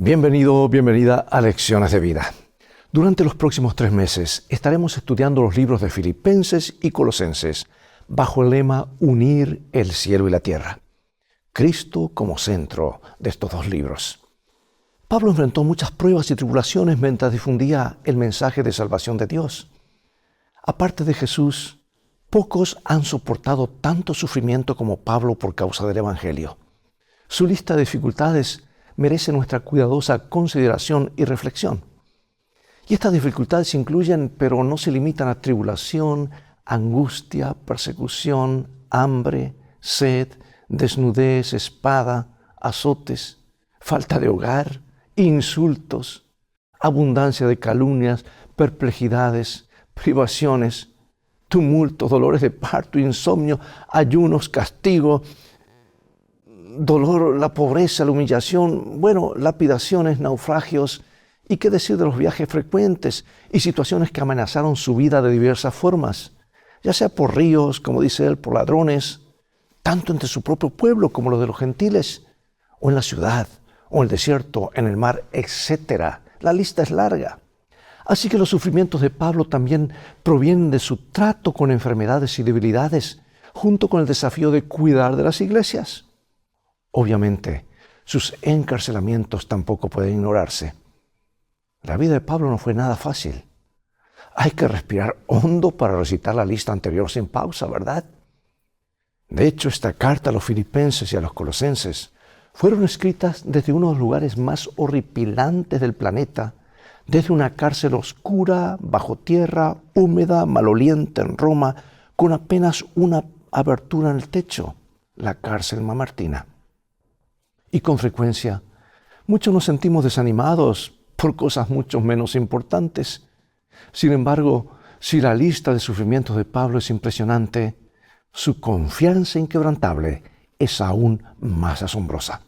Bienvenido, bienvenida a Lecciones de Vida. Durante los próximos 3 meses estaremos estudiando los libros de Filipenses y Colosenses bajo el lema Unir el cielo y la tierra. Cristo como centro de estos 2 libros. Pablo enfrentó muchas pruebas y tribulaciones mientras difundía el mensaje de salvación de Dios. Aparte de Jesús, pocos han soportado tanto sufrimiento como Pablo por causa del Evangelio. Su lista de dificultades merece nuestra cuidadosa consideración y reflexión. Y estas dificultades incluyen, pero no se limitan a tribulación, angustia, persecución, hambre, sed, desnudez, espada, azotes, falta de hogar, insultos, abundancia de calumnias, perplejidades, privaciones, tumultos, dolores de parto, insomnio, ayunos, castigo, dolor, la pobreza, la humillación, lapidaciones, naufragios, y qué decir de los viajes frecuentes y situaciones que amenazaron su vida de diversas formas, ya sea por ríos, como dice él, por ladrones, tanto entre su propio pueblo como los de los gentiles, o en la ciudad, o en el desierto, en el mar, etc. La lista es larga. Así que los sufrimientos de Pablo también provienen de su trato con enfermedades y debilidades, junto con el desafío de cuidar de las iglesias. Obviamente, sus encarcelamientos tampoco pueden ignorarse. La vida de Pablo no fue nada fácil. Hay que respirar hondo para recitar la lista anterior sin pausa, ¿verdad? De hecho, esta carta a los filipenses y a los colosenses fueron escritas desde uno de los lugares más horripilantes del planeta, desde una cárcel oscura, bajo tierra, húmeda, maloliente en Roma, con apenas una abertura en el techo, la cárcel mamertina. Y con frecuencia, muchos nos sentimos desanimados por cosas mucho menos importantes. Sin embargo, si la lista de sufrimientos de Pablo es impresionante, su confianza inquebrantable es aún más asombrosa.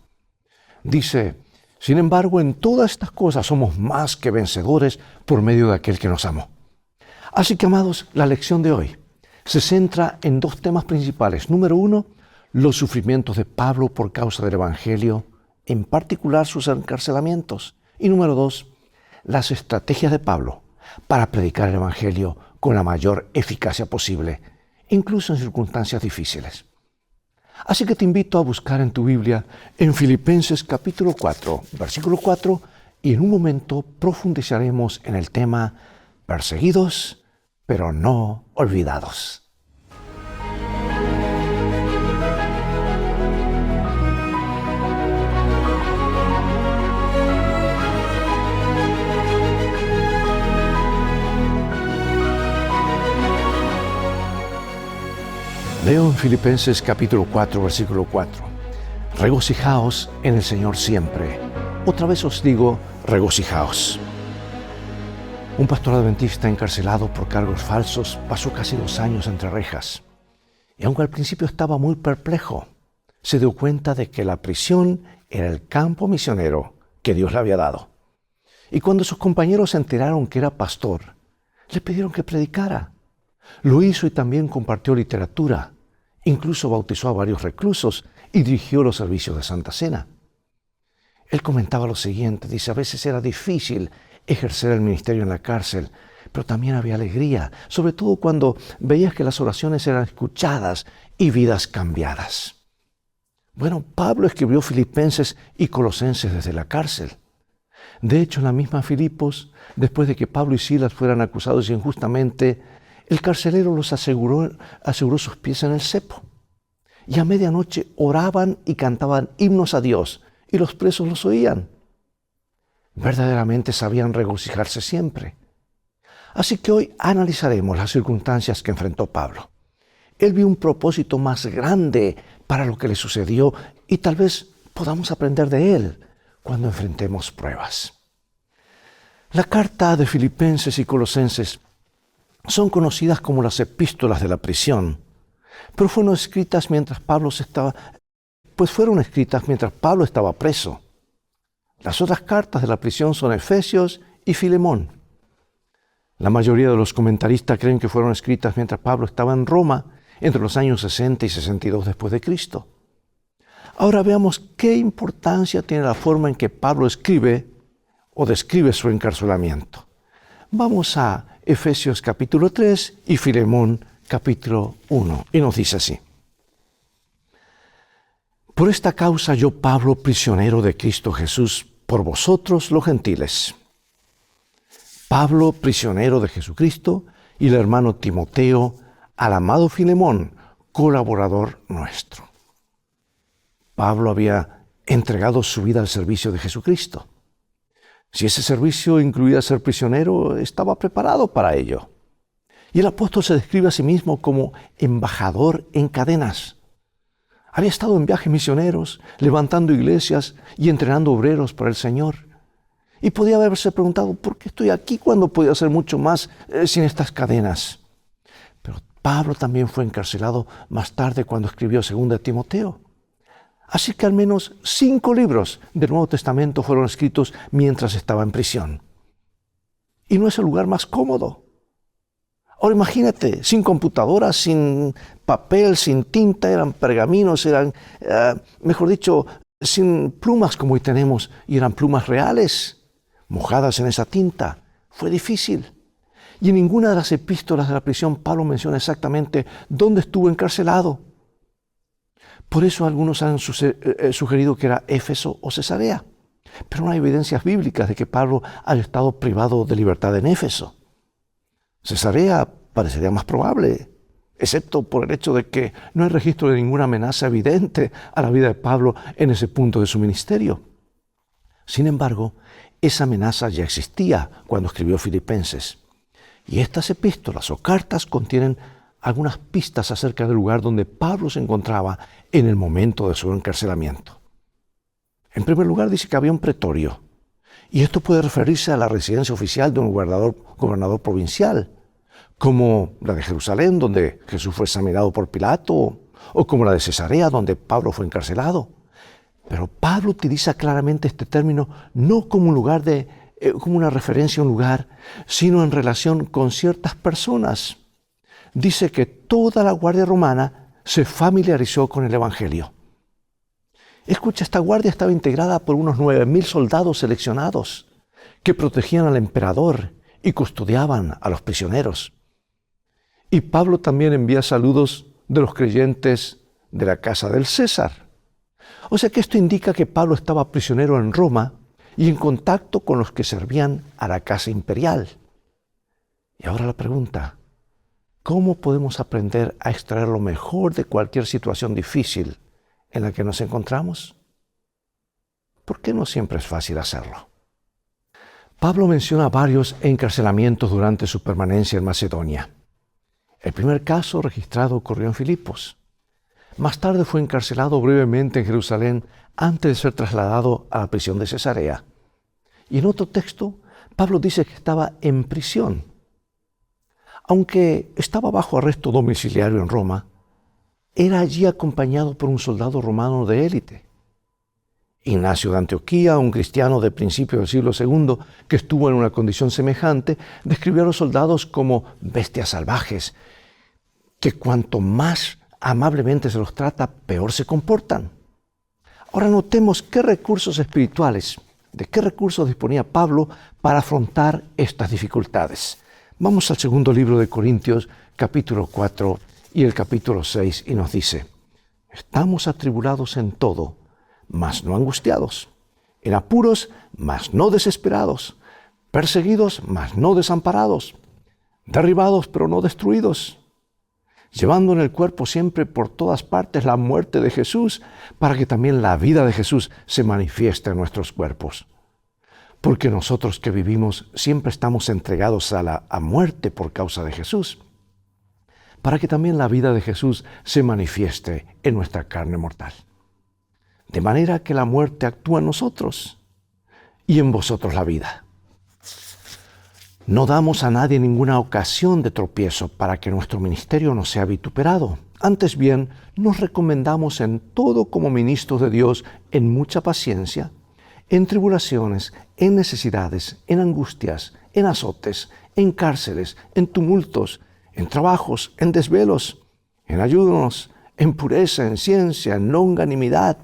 Dice, sin embargo, en todas estas cosas somos más que vencedores por medio de aquel que nos amó. Así que, amados, la lección de hoy se centra en 2 temas principales. Número 1, los sufrimientos de Pablo por causa del Evangelio, en particular sus encarcelamientos. Y número 2, las estrategias de Pablo para predicar el Evangelio con la mayor eficacia posible, incluso en circunstancias difíciles. Así que te invito a buscar en tu Biblia en Filipenses capítulo 4, versículo 4, y en un momento profundizaremos en el tema perseguidos, pero no olvidados. Leo en Filipenses capítulo 4, versículo 4. Regocijaos en el Señor siempre. Otra vez os digo, regocijaos. Un pastor adventista encarcelado por cargos falsos pasó casi 2 años entre rejas. Y aunque al principio estaba muy perplejo, se dio cuenta de que la prisión era el campo misionero que Dios le había dado. Y cuando sus compañeros se enteraron que era pastor, le pidieron que predicara. Lo hizo y también compartió literatura. Incluso bautizó a varios reclusos y dirigió los servicios de Santa Cena. Él comentaba lo siguiente, dice, a veces era difícil ejercer el ministerio en la cárcel, pero también había alegría, sobre todo cuando veías que las oraciones eran escuchadas y vidas cambiadas. Pablo escribió Filipenses y Colosenses desde la cárcel. De hecho, en la misma Filipos, después de que Pablo y Silas fueran acusados injustamente, el carcelero los aseguró sus pies en el cepo. Y a medianoche oraban y cantaban himnos a Dios, y los presos los oían. Verdaderamente sabían regocijarse siempre. Así que hoy analizaremos las circunstancias que enfrentó Pablo. Él vio un propósito más grande para lo que le sucedió y tal vez podamos aprender de él cuando enfrentemos pruebas. La carta de Filipenses y Colosenses son conocidas como las epístolas de la prisión, pero fueron escritas mientras Pablo estaba preso. Las otras cartas de la prisión son Efesios y Filemón. La mayoría de los comentaristas creen que fueron escritas mientras Pablo estaba en Roma entre los años 60 y 62 después de Cristo. Ahora veamos qué importancia tiene la forma en que Pablo escribe o describe su encarcelamiento. Vamos a Efesios capítulo 3 y Filemón capítulo 1. Y nos dice así: Por esta causa yo, Pablo, prisionero de Cristo Jesús, por vosotros los gentiles. Pablo, prisionero de Jesucristo, y el hermano Timoteo, al amado Filemón, colaborador nuestro. Pablo había entregado su vida al servicio de Jesucristo. Si ese servicio incluía ser prisionero, estaba preparado para ello. Y el apóstol se describe a sí mismo como embajador en cadenas. Había estado en viajes misioneros, levantando iglesias y entrenando obreros para el Señor. Y podía haberse preguntado, ¿por qué estoy aquí cuando podía hacer mucho más sin estas cadenas? Pero Pablo también fue encarcelado más tarde cuando escribió 2 Timoteo. Así que al menos 5 libros del Nuevo Testamento fueron escritos mientras estaba en prisión. Y no es el lugar más cómodo. Ahora imagínate, sin computadoras, sin papel, sin tinta, eran pergaminos, eran, mejor dicho, sin plumas como hoy tenemos, y eran plumas reales, mojadas en esa tinta. Fue difícil. Y en ninguna de las epístolas de la prisión Pablo menciona exactamente dónde estuvo encarcelado. Por eso algunos han sugerido que era Éfeso o Cesarea. Pero no hay evidencias bíblicas de que Pablo haya estado privado de libertad en Éfeso. Cesarea parecería más probable, excepto por el hecho de que no hay registro de ninguna amenaza evidente a la vida de Pablo en ese punto de su ministerio. Sin embargo, esa amenaza ya existía cuando escribió Filipenses. Y estas epístolas o cartas contienen algunas pistas acerca del lugar donde Pablo se encontraba en el momento de su encarcelamiento. En primer lugar, dice que había un pretorio. Y esto puede referirse a la residencia oficial de un gobernador provincial, como la de Jerusalén, donde Jesús fue examinado por Pilato, o como la de Cesarea, donde Pablo fue encarcelado. Pero Pablo utiliza claramente este término no como un lugar como una referencia a un lugar, sino en relación con ciertas personas. Dice que toda la guardia romana se familiarizó con el Evangelio. Escucha, esta guardia estaba integrada por unos 9,000 soldados seleccionados que protegían al emperador y custodiaban a los prisioneros. Y Pablo también envía saludos de los creyentes de la casa del César. O sea que esto indica que Pablo estaba prisionero en Roma y en contacto con los que servían a la casa imperial. Y ahora la pregunta: ¿cómo podemos aprender a extraer lo mejor de cualquier situación difícil en la que nos encontramos? ¿Por qué no siempre es fácil hacerlo? Pablo menciona varios encarcelamientos durante su permanencia en Macedonia. El primer caso registrado ocurrió en Filipos. Más tarde fue encarcelado brevemente en Jerusalén antes de ser trasladado a la prisión de Cesarea. Y en otro texto, Pablo dice que estaba en prisión. Aunque estaba bajo arresto domiciliario en Roma, era allí acompañado por un soldado romano de élite. Ignacio de Antioquía, un cristiano de principios del siglo II que estuvo en una condición semejante, describió a los soldados como bestias salvajes, que cuanto más amablemente se los trata, peor se comportan. Ahora notemos qué recursos espirituales, de qué recursos disponía Pablo para afrontar estas dificultades. Vamos al segundo libro de Corintios, capítulo 4 y el capítulo 6, y nos dice: estamos atribulados en todo, mas no angustiados; en apuros, mas no desesperados; perseguidos, mas no desamparados; derribados, pero no destruidos; llevando en el cuerpo siempre por todas partes la muerte de Jesús, para que también la vida de Jesús se manifieste en nuestros cuerpos. Porque nosotros que vivimos siempre estamos entregados a muerte por causa de Jesús, para que también la vida de Jesús se manifieste en nuestra carne mortal. De manera que la muerte actúa en nosotros y en vosotros la vida. No damos a nadie ninguna ocasión de tropiezo para que nuestro ministerio no sea vituperado. Antes bien, nos recomendamos en todo como ministros de Dios en mucha paciencia, en tribulaciones, en necesidades, en angustias, en azotes, en cárceles, en tumultos, en trabajos, en desvelos, en ayunos, en pureza, en ciencia, en longanimidad,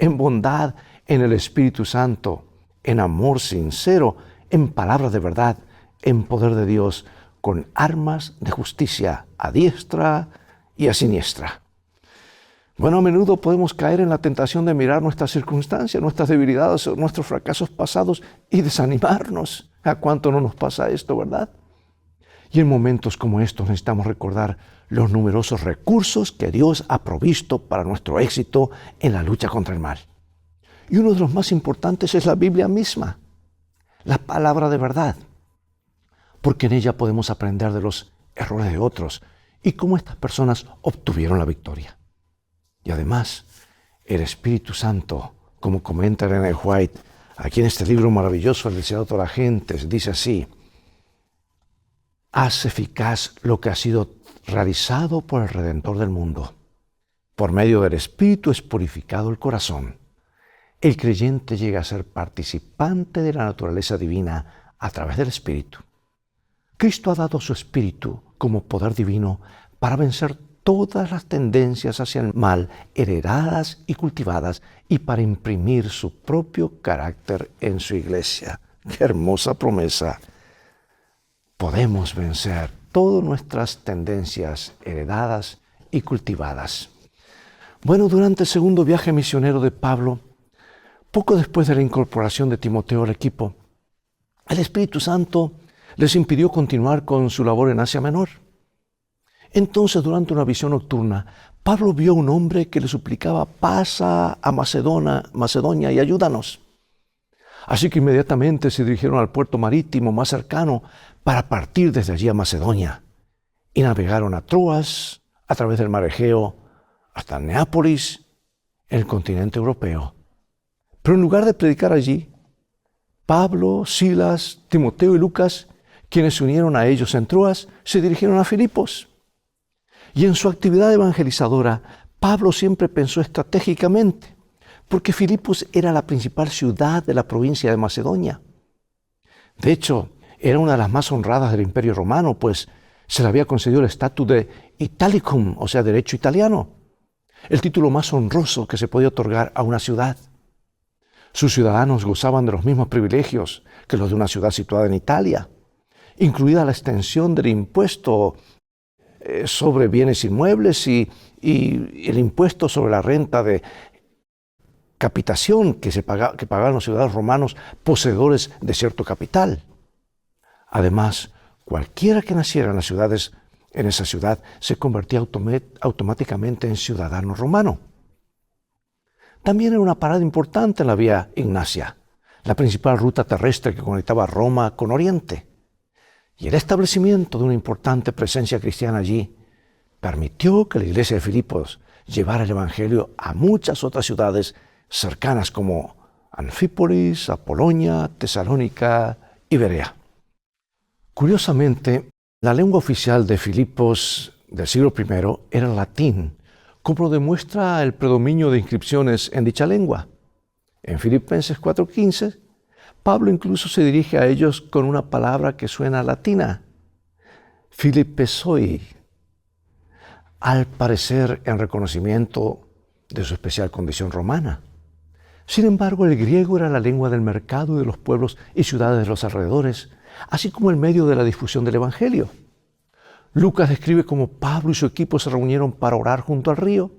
en bondad, en el Espíritu Santo, en amor sincero, en palabras de verdad, en poder de Dios, con armas de justicia a diestra y a siniestra. Bueno, a menudo podemos caer en la tentación de mirar nuestras circunstancias, nuestras debilidades, nuestros fracasos pasados y desanimarnos. ¿A cuánto no nos pasa esto, verdad? Y en momentos como estos necesitamos recordar los numerosos recursos que Dios ha provisto para nuestro éxito en la lucha contra el mal. Y uno de los más importantes es la Biblia misma, la palabra de verdad, porque en ella podemos aprender de los errores de otros y cómo estas personas obtuvieron la victoria. Y además, el Espíritu Santo, como comenta Ellen White, aquí en este libro maravilloso, El deseado de todas las gentes, dice así: hace eficaz lo que ha sido realizado por el Redentor del mundo. Por medio del Espíritu es purificado el corazón. El creyente llega a ser participante de la naturaleza divina a través del Espíritu. Cristo ha dado su Espíritu como poder divino para vencer todas las tendencias hacia el mal heredadas y cultivadas y para imprimir su propio carácter en su iglesia. ¡Qué hermosa promesa! Podemos vencer todas nuestras tendencias heredadas y cultivadas. Bueno, durante el segundo viaje misionero de Pablo, poco después de la incorporación de Timoteo al equipo, el Espíritu Santo les impidió continuar con su labor en Asia Menor. Entonces, durante una visión nocturna, Pablo vio a un hombre que le suplicaba: pasa a Macedonia y ayúdanos. Así que inmediatamente se dirigieron al puerto marítimo más cercano para partir desde allí a Macedonia. Y navegaron a Troas, a través del mar Egeo, hasta Neápolis, en el continente europeo. Pero en lugar de predicar allí, Pablo, Silas, Timoteo y Lucas, quienes se unieron a ellos en Troas, se dirigieron a Filipos. Y en su actividad evangelizadora, Pablo siempre pensó estratégicamente, porque Filipos era la principal ciudad de la provincia de Macedonia. De hecho, era una de las más honradas del Imperio Romano, pues se le había concedido el estatus de Italicum, o sea, derecho italiano, el título más honroso que se podía otorgar a una ciudad. Sus ciudadanos gozaban de los mismos privilegios que los de una ciudad situada en Italia, incluida la extensión del impuesto sobre bienes inmuebles y el impuesto sobre la renta de capitación que pagaban los ciudadanos romanos poseedores de cierto capital. Además, cualquiera que naciera en esa ciudad se convertía automáticamente en ciudadano romano. También era una parada importante en la vía Ignacia, la principal ruta terrestre que conectaba Roma con Oriente. Y el establecimiento de una importante presencia cristiana allí permitió que la iglesia de Filipos llevara el evangelio a muchas otras ciudades cercanas como Anfípolis, Apolonia, Tesalónica y Berea. Curiosamente, la lengua oficial de Filipos del siglo I era el latín, como lo demuestra el predominio de inscripciones en dicha lengua. En Filipenses 4:15, Pablo incluso se dirige a ellos con una palabra que suena latina, Philippesoi, al parecer en reconocimiento de su especial condición romana. Sin embargo, el griego era la lengua del mercado y de los pueblos y ciudades de los alrededores, así como el medio de la difusión del Evangelio. Lucas describe cómo Pablo y su equipo se reunieron para orar junto al río.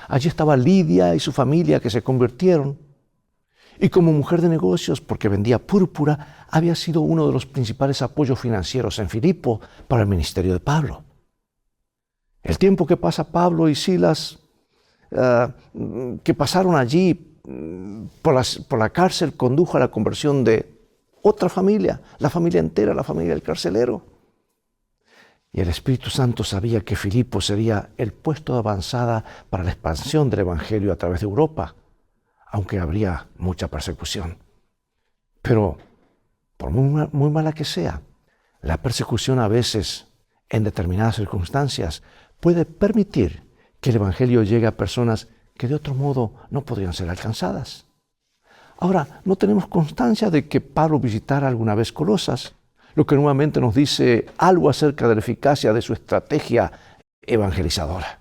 Allí estaba Lidia y su familia que se convirtieron. Y como mujer de negocios, porque vendía púrpura, había sido uno de los principales apoyos financieros en Filipo para el ministerio de Pablo. El tiempo que pasa Pablo y Silas, que pasaron allí por la cárcel, condujo a la conversión de otra familia, la familia entera, la familia del carcelero. Y el Espíritu Santo sabía que Filipo sería el puesto de avanzada para la expansión del Evangelio a través de Europa, aunque habría mucha persecución. Pero, por muy mala que sea, la persecución a veces, en determinadas circunstancias, puede permitir que el Evangelio llegue a personas que de otro modo no podrían ser alcanzadas. Ahora, no tenemos constancia de que Pablo visitara alguna vez Colosas, lo que nuevamente nos dice algo acerca de la eficacia de su estrategia evangelizadora.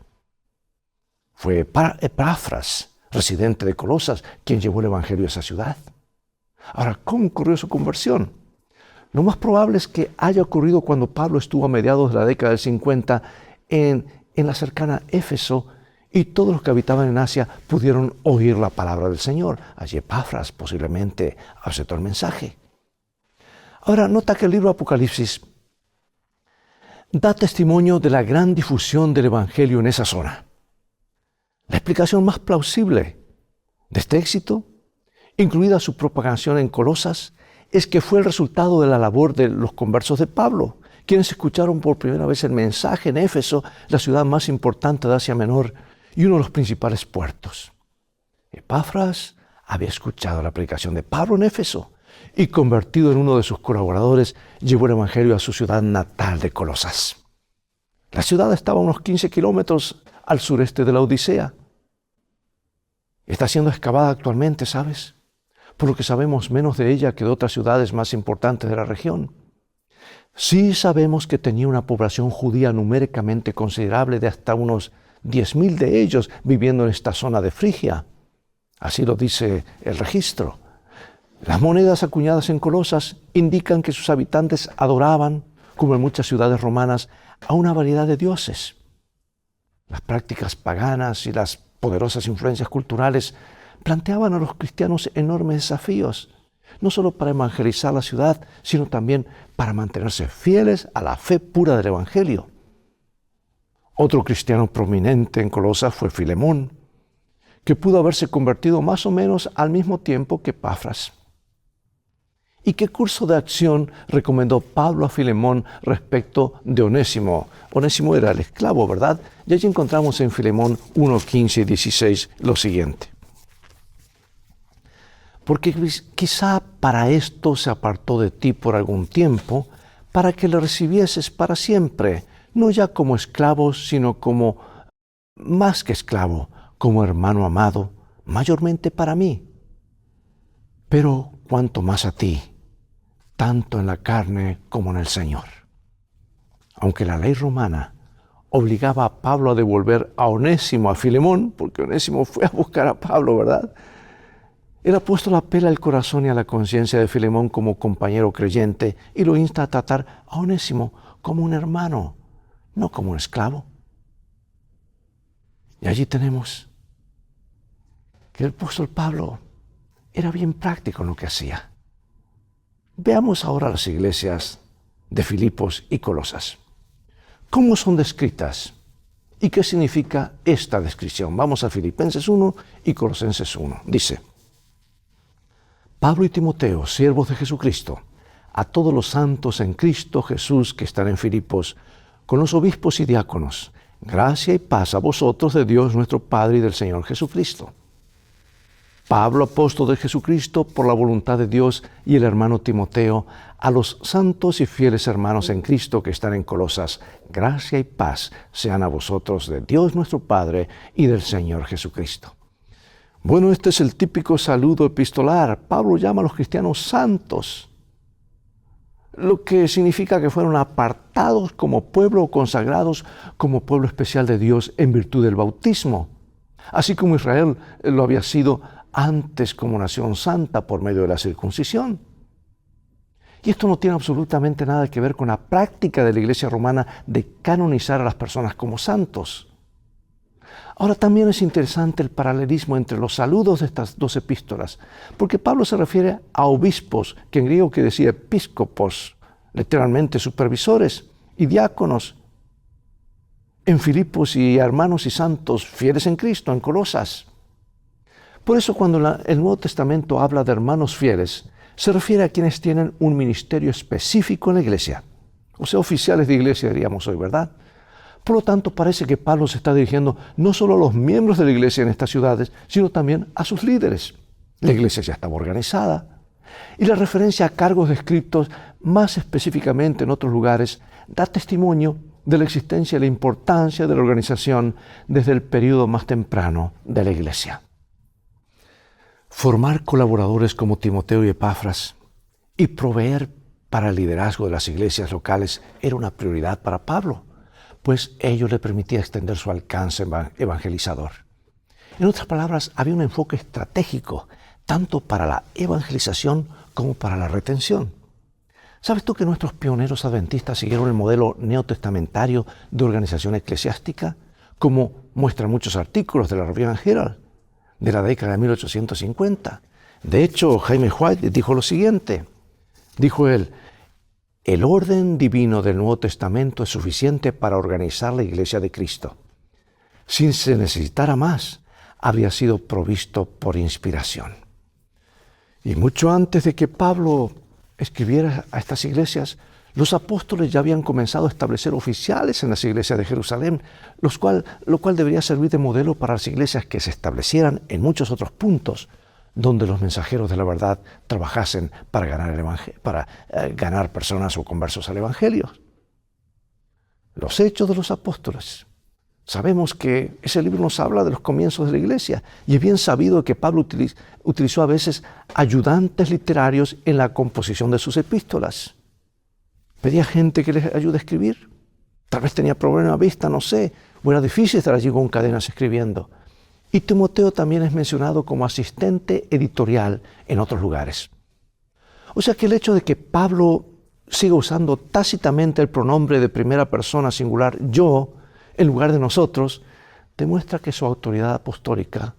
Fue Epafras, residente de Colosas, quien llevó el Evangelio a esa ciudad. Ahora, ¿cómo ocurrió su conversión? Lo más probable es que haya ocurrido cuando Pablo estuvo a mediados de la década del 50 en la cercana Éfeso, y todos los que habitaban en Asia pudieron oír la palabra del Señor. Allí Epafras posiblemente aceptó el mensaje. Ahora, nota que el libro Apocalipsis da testimonio de la gran difusión del Evangelio en esa zona. La explicación más plausible de este éxito, incluida su propagación en Colosas, es que fue el resultado de la labor de los conversos de Pablo, quienes escucharon por primera vez el mensaje en Éfeso, la ciudad más importante de Asia Menor y uno de los principales puertos. Epafras había escuchado la predicación de Pablo en Éfeso y, convertido en uno de sus colaboradores, llevó el Evangelio a su ciudad natal de Colosas. La ciudad estaba a unos 15 kilómetros al sureste de la Odisea. Está siendo excavada actualmente, ¿sabes? Por lo que sabemos menos de ella que de otras ciudades más importantes de la región. Sí sabemos que tenía una población judía numéricamente considerable de hasta unos 10,000 de ellos viviendo en esta zona de Frigia. Así lo dice el registro. Las monedas acuñadas en Colosas indican que sus habitantes adoraban, como en muchas ciudades romanas, a una variedad de dioses. Las prácticas paganas y las poderosas influencias culturales planteaban a los cristianos enormes desafíos, no solo para evangelizar la ciudad, sino también para mantenerse fieles a la fe pura del Evangelio. Otro cristiano prominente en Colosas fue Filemón, que pudo haberse convertido más o menos al mismo tiempo que Epafras. ¿Y qué curso de acción recomendó Pablo a Filemón respecto de Onésimo? Onésimo era el esclavo, ¿verdad? Y allí encontramos en Filemón 1:15 y 16 lo siguiente. Porque quizá para esto se apartó de ti por algún tiempo, para que le recibieses para siempre, no ya como esclavo, sino como, más que esclavo, como hermano amado, mayormente para mí. Pero cuanto más a ti, tanto en la carne como en el Señor. Aunque la ley romana obligaba a Pablo a devolver a Onésimo a Filemón, porque Onésimo fue a buscar a Pablo, ¿verdad? El apóstol apela al corazón y a la conciencia de Filemón como compañero creyente y lo insta a tratar a Onésimo como un hermano, no como un esclavo. Y allí tenemos que el apóstol Pablo era bien práctico en lo que hacía. Veamos ahora las iglesias de Filipos y Colosas. ¿Cómo son descritas? ¿Y qué significa esta descripción? Vamos a Filipenses 1 y Colosenses 1. Dice: Pablo y Timoteo, siervos de Jesucristo, a todos los santos en Cristo Jesús que están en Filipos, con los obispos y diáconos, gracia y paz a vosotros de Dios nuestro Padre y del Señor Jesucristo. Pablo, apóstol de Jesucristo, por la voluntad de Dios, y el hermano Timoteo, a los santos y fieles hermanos en Cristo que están en Colosas, gracia y paz sean a vosotros de Dios nuestro Padre y del Señor Jesucristo. Bueno, este es el típico saludo epistolar. Pablo llama a los cristianos santos, lo que significa que fueron apartados como pueblo, consagrados como pueblo especial de Dios en virtud del bautismo, así como Israel lo había sido antes como nación santa por medio de la circuncisión. Y esto no tiene absolutamente nada que ver con la práctica de la Iglesia romana de canonizar a las personas como santos. Ahora, también es interesante el paralelismo entre los saludos de estas dos epístolas, porque Pablo se refiere a obispos, que en griego quiere decir episcopos, literalmente supervisores, y diáconos, en Filipos, y hermanos y santos fieles en Cristo, en Colosas. Por eso cuando el Nuevo Testamento habla de hermanos fieles, se refiere a quienes tienen un ministerio específico en la iglesia, o sea, oficiales de iglesia diríamos hoy, ¿verdad? Por lo tanto, parece que Pablo se está dirigiendo no solo a los miembros de la iglesia en estas ciudades, sino también a sus líderes. La iglesia ya estaba organizada. Y la referencia a cargos descritos más específicamente en otros lugares da testimonio de la existencia y la importancia de la organización desde el período más temprano de la iglesia. Formar colaboradores como Timoteo y Epafras y proveer para el liderazgo de las iglesias locales era una prioridad para Pablo, pues ello le permitía extender su alcance evangelizador. En otras palabras, había un enfoque estratégico, tanto para la evangelización como para la retención. ¿Sabes tú que nuestros pioneros adventistas siguieron el modelo neotestamentario de organización eclesiástica, como muestran muchos artículos de la Review and Herald de la década de 1850? De hecho, Jaime White dijo lo siguiente. Dijo él: el orden divino del Nuevo Testamento es suficiente para organizar la Iglesia de Cristo. Si se necesitara más, habría sido provisto por inspiración. Y mucho antes de que Pablo escribiera a estas iglesias, los apóstoles ya habían comenzado a establecer oficiales en las iglesias de Jerusalén, lo cual debería servir de modelo para las iglesias que se establecieran en muchos otros puntos donde los mensajeros de la verdad trabajasen para ganar personas o conversos al Evangelio. Los Hechos de los Apóstoles. Sabemos que ese libro nos habla de los comienzos de la iglesia y es bien sabido que Pablo utilizó a veces ayudantes literarios en la composición de sus epístolas. Pedía gente que les ayude a escribir. Tal vez tenía problemas de vista, no sé, o era difícil estar allí con cadenas escribiendo. Y Timoteo también es mencionado como asistente editorial en otros lugares. O sea que el hecho de que Pablo siga usando tácitamente el pronombre de primera persona singular yo en lugar de nosotros, demuestra que su autoridad apostólica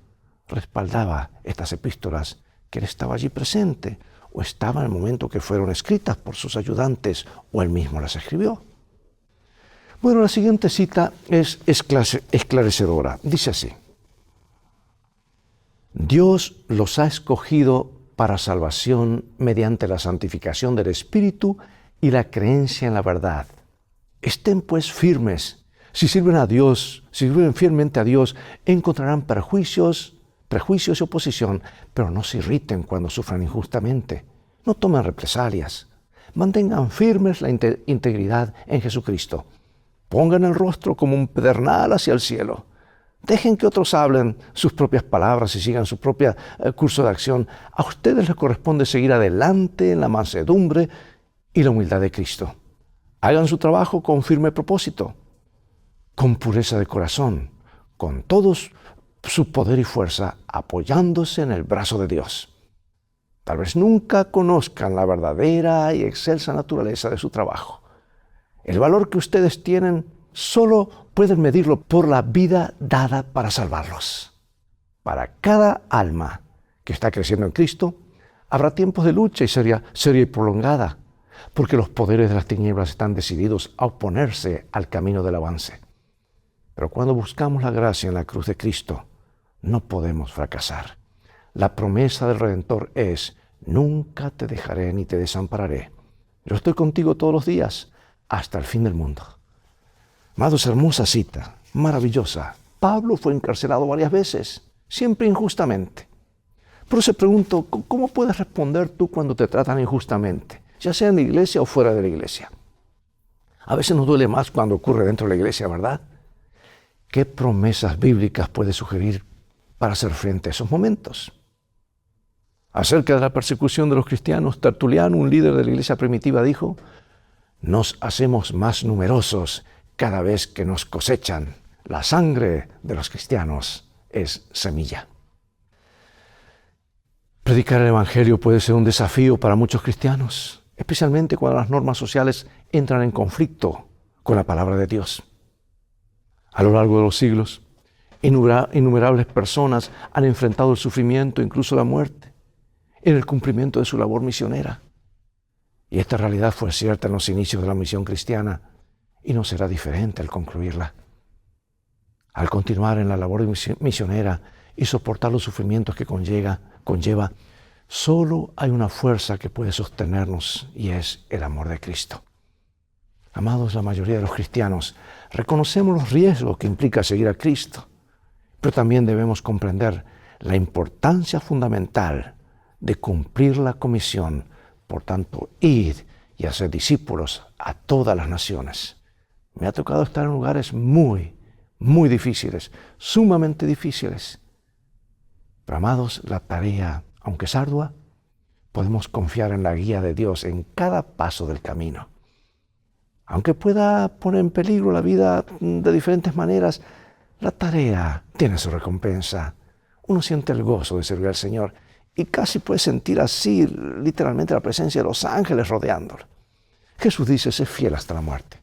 respaldaba estas epístolas, que él estaba allí presente o estaba en el momento que fueron escritas por sus ayudantes o él mismo las escribió. Bueno, la siguiente cita es esclarecedora. Dice así: Dios los ha escogido para salvación mediante la santificación del Espíritu y la creencia en la verdad. Estén pues firmes. Si sirven fielmente a Dios, encontrarán prejuicios y oposición, pero no se irriten cuando sufran injustamente. No tomen represalias. Mantengan firmes la integridad en Jesucristo. Pongan el rostro como un pedernal hacia el cielo. Dejen que otros hablen sus propias palabras y sigan su propio curso de acción. A ustedes les corresponde seguir adelante en la mansedumbre y la humildad de Cristo. Hagan su trabajo con firme propósito, con pureza de corazón, con todo su poder y fuerza, apoyándose en el brazo de Dios. Tal vez nunca conozcan la verdadera y excelsa naturaleza de su trabajo. El valor que ustedes tienen solo pueden medirlo por la vida dada para salvarlos. Para cada alma que está creciendo en Cristo, habrá tiempos de lucha y seria y prolongada, porque los poderes de las tinieblas están decididos a oponerse al camino del avance. Pero cuando buscamos la gracia en la cruz de Cristo, no podemos fracasar. La promesa del Redentor es: nunca te dejaré ni te desampararé. Yo estoy contigo todos los días, hasta el fin del mundo. Amados, hermosa cita, maravillosa. Pablo fue encarcelado varias veces, siempre injustamente. Pero se pregunto, ¿cómo puedes responder tú cuando te tratan injustamente, ya sea en la iglesia o fuera de la iglesia? A veces nos duele más cuando ocurre dentro de la iglesia, ¿verdad? ¿Qué promesas bíblicas puede sugerir para hacer frente a esos momentos? Acerca de la persecución de los cristianos, Tertuliano, un líder de la iglesia primitiva, dijo: nos hacemos más numerosos cada vez que nos cosechan. La sangre de los cristianos es semilla. Predicar el Evangelio puede ser un desafío para muchos cristianos, especialmente cuando las normas sociales entran en conflicto con la palabra de Dios. A lo largo de los siglos, innumerables personas han enfrentado el sufrimiento, incluso la muerte, en el cumplimiento de su labor misionera. Y esta realidad fue cierta en los inicios de la misión cristiana y no será diferente al concluirla. Al continuar en la labor misionera y soportar los sufrimientos que conlleva, solo hay una fuerza que puede sostenernos y es el amor de Cristo. Amados, la mayoría de los cristianos reconocemos los riesgos que implica seguir a Cristo, pero también debemos comprender la importancia fundamental de cumplir la comisión. Por tanto, id y hacer discípulos a todas las naciones. Me ha tocado estar en lugares muy difíciles, sumamente difíciles. Pero, amados, la tarea, aunque es ardua, podemos confiar en la guía de Dios en cada paso del camino. Aunque pueda poner en peligro la vida de diferentes maneras, la tarea tiene su recompensa. uno siente el gozo de servir al Señor y casi puede sentir así literalmente la presencia de los ángeles rodeándolo. Jesús dice, sé fiel hasta la muerte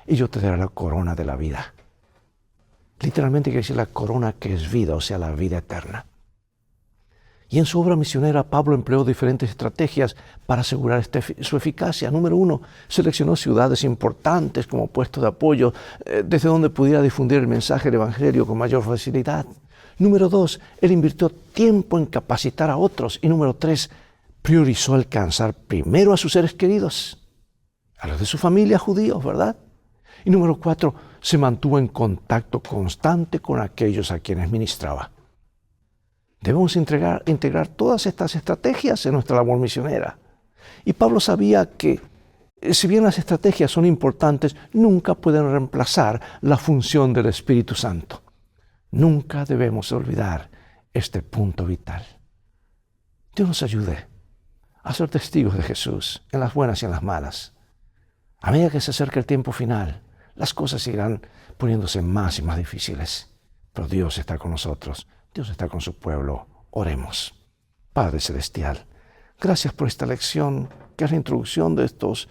y yo te daré la corona de la vida. Literalmente quiere decir la corona que es vida, o sea, la vida eterna. Y en su obra misionera, Pablo empleó diferentes estrategias para asegurar su eficacia. Número 1, seleccionó ciudades importantes como puestos de apoyo, desde donde pudiera difundir el mensaje del Evangelio con mayor facilidad. Número 2, él invirtió tiempo en capacitar a otros. Y número 3, priorizó alcanzar primero a sus seres queridos, a los de su familia judíos, ¿verdad? Y número 4, se mantuvo en contacto constante con aquellos a quienes ministraba. Debemos integrar todas estas estrategias en nuestra labor misionera. Y Pablo sabía que, si bien las estrategias son importantes, nunca pueden reemplazar la función del Espíritu Santo. Nunca debemos olvidar este punto vital. Dios nos ayude a ser testigos de Jesús en las buenas y en las malas. A medida que se acerca el tiempo final, las cosas irán poniéndose más y más difíciles. Pero Dios está con nosotros. Dios está con su pueblo. Oremos. Padre Celestial, gracias por esta lección, que es la introducción de estos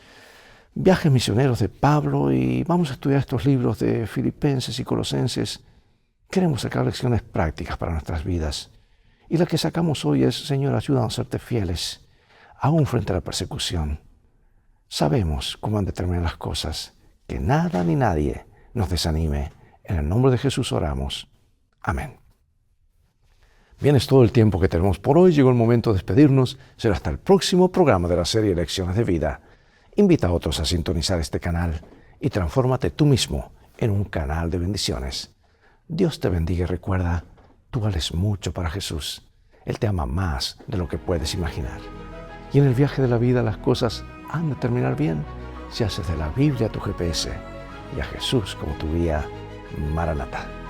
viajes misioneros de Pablo, y vamos a estudiar estos libros de Filipenses y Colosenses. Queremos sacar lecciones prácticas para nuestras vidas. Y la que sacamos hoy es, Señor, ayúdanos a serte fieles, aún frente a la persecución. Sabemos cómo han de terminar las cosas, que nada ni nadie nos desanime. En el nombre de Jesús oramos. Amén. Bien, es todo el tiempo que tenemos por hoy. Llegó el momento de despedirnos. Será hasta el próximo programa de la serie Lecciones de Vida. Invita a otros a sintonizar este canal y transfórmate tú mismo en un canal de bendiciones. Dios te bendiga y recuerda, tú vales mucho para Jesús. Él te ama más de lo que puedes imaginar. Y en el viaje de la vida las cosas han de terminar bien si haces de la Biblia tu GPS y a Jesús como tu guía. Maranatá.